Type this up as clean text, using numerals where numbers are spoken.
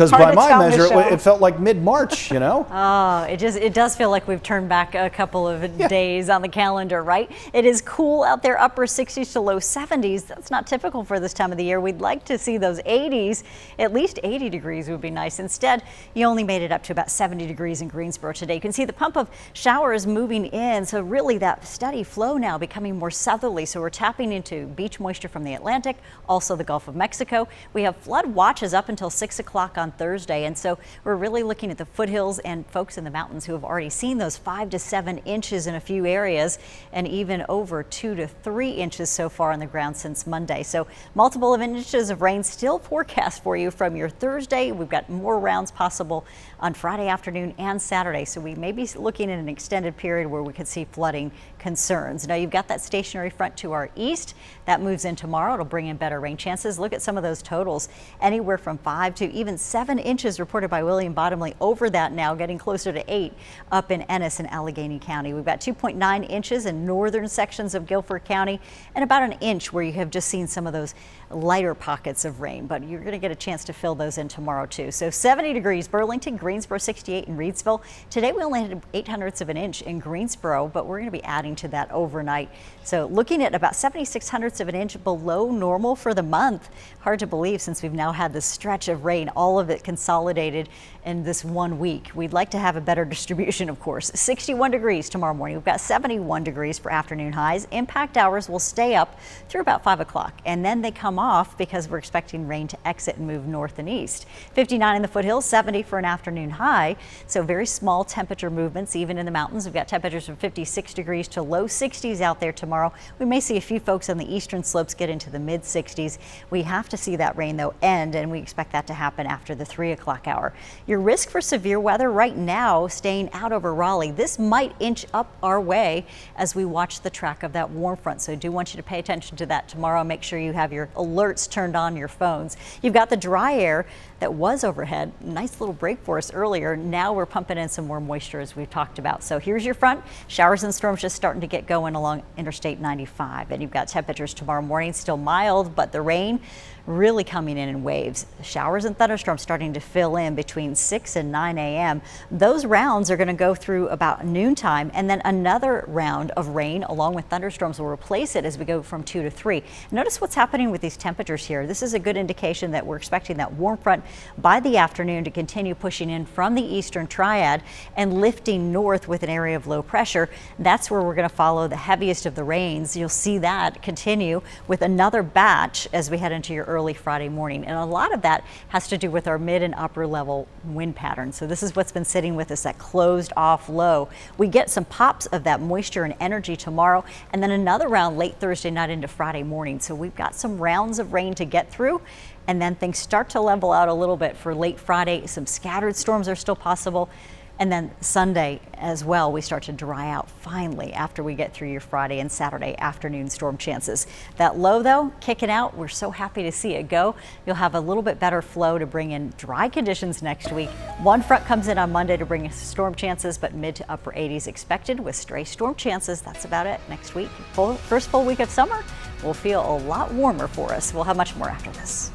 Because by my measure, it felt like mid-March, you know? Oh, it does feel like we've turned back a couple of days on the calendar, right? It is cool out there, upper 60s to low 70s. That's not typical for this time of the year. We'd like to see those 80s. At least 80 degrees would be nice. Instead, you only made it up to about 70 degrees in Greensboro today. You can see the pump of showers moving in, so really that steady flow now becoming more southerly. So we're tapping into beach moisture from the Atlantic, also the Gulf of Mexico. We have flood watches up until 6 o'clock on Thursday, and so we're really looking at the foothills and folks in the mountains who have already seen those 5 to 7 inches in a few areas, and even over 2 to 3 inches so far on the ground since Monday. So multiple inches of rain still forecast for you from your Thursday. We've got more rounds possible on Friday afternoon and Saturday, so we may be looking at an extended period where we could see flooding concerns. Now you've got that stationary front to our east that moves in tomorrow. It'll bring in better rain chances. Look at some of those totals, anywhere from 5 to even 7 inches reported by William Bottomley. Over that now, getting closer to 8 up in Ennis and Allegheny County. We've got 2.9 inches in northern sections of Guilford County and about an inch where you have just seen some of those lighter pockets of rain, but you're going to get a chance to fill those in tomorrow too. So 70 degrees Burlington, Greensboro 68 in Reidsville. Today we only had 0.08 of an inch in Greensboro, but we're going to be adding to that overnight. So looking at about 0.76 of an inch below normal for the month. Hard to believe since we've now had this stretch of rain, all of it consolidated in this 1 week. We'd like to have a better distribution, of course. 61 degrees tomorrow morning. We've got 71 degrees for afternoon highs. Impact hours will stay up through about 5 o'clock, and then they come off because we're expecting rain to exit and move north and east. 59 in the foothills, 70 for an afternoon high. So very small temperature movements even in the mountains. We've got temperatures from 56 degrees to low 60s out there tomorrow. We may see a few folks on the eastern slopes get into the mid 60s. We have to see that rain though end, and we expect that to happen after the 3 o'clock hour. Your risk for severe weather right now staying out over Raleigh. This might inch up our way as we watch the track of that warm front. So I do want you to pay attention to that tomorrow. Make sure you have your alerts turned on your phones. You've got the dry air that was overhead. Nice little break for us earlier. Now we're pumping in some more moisture as we've talked about. So here's your front. Showers and storms just starting to get going along Interstate 95. And you've got temperatures tomorrow morning still mild, but the rain really coming in waves. Showers and thunderstorms starting to fill in between 6 and 9 a.m. Those rounds are going to go through about noontime, and then another round of rain along with thunderstorms will replace it as we go from 2 to 3. Notice what's happening with these temperatures here. This is a good indication that we're expecting that warm front by the afternoon to continue pushing in from the eastern triad and lifting north with an area of low pressure. That's where we're going to follow the heaviest of the rains. You'll see that continue with another batch as we head into your early Friday morning. And a lot of that has to do with our mid and upper level wind pattern. So this is what's been sitting with us, that closed off low. We get some pops of that moisture and energy tomorrow, and then another round late Thursday night into Friday morning. So we've got some rounds of rain to get through, and then things start to level out a little bit for late Friday. Some scattered storms are still possible. And then Sunday as well, we start to dry out finally after we get through your Friday and Saturday afternoon storm chances. That low though, kicking out, we're so happy to see it go. You'll have a little bit better flow to bring in dry conditions next week. One front comes in on Monday to bring us storm chances, but mid to upper 80s expected with stray storm chances. That's about it next week. First full week of summer will feel a lot warmer for us. We'll have much more after this.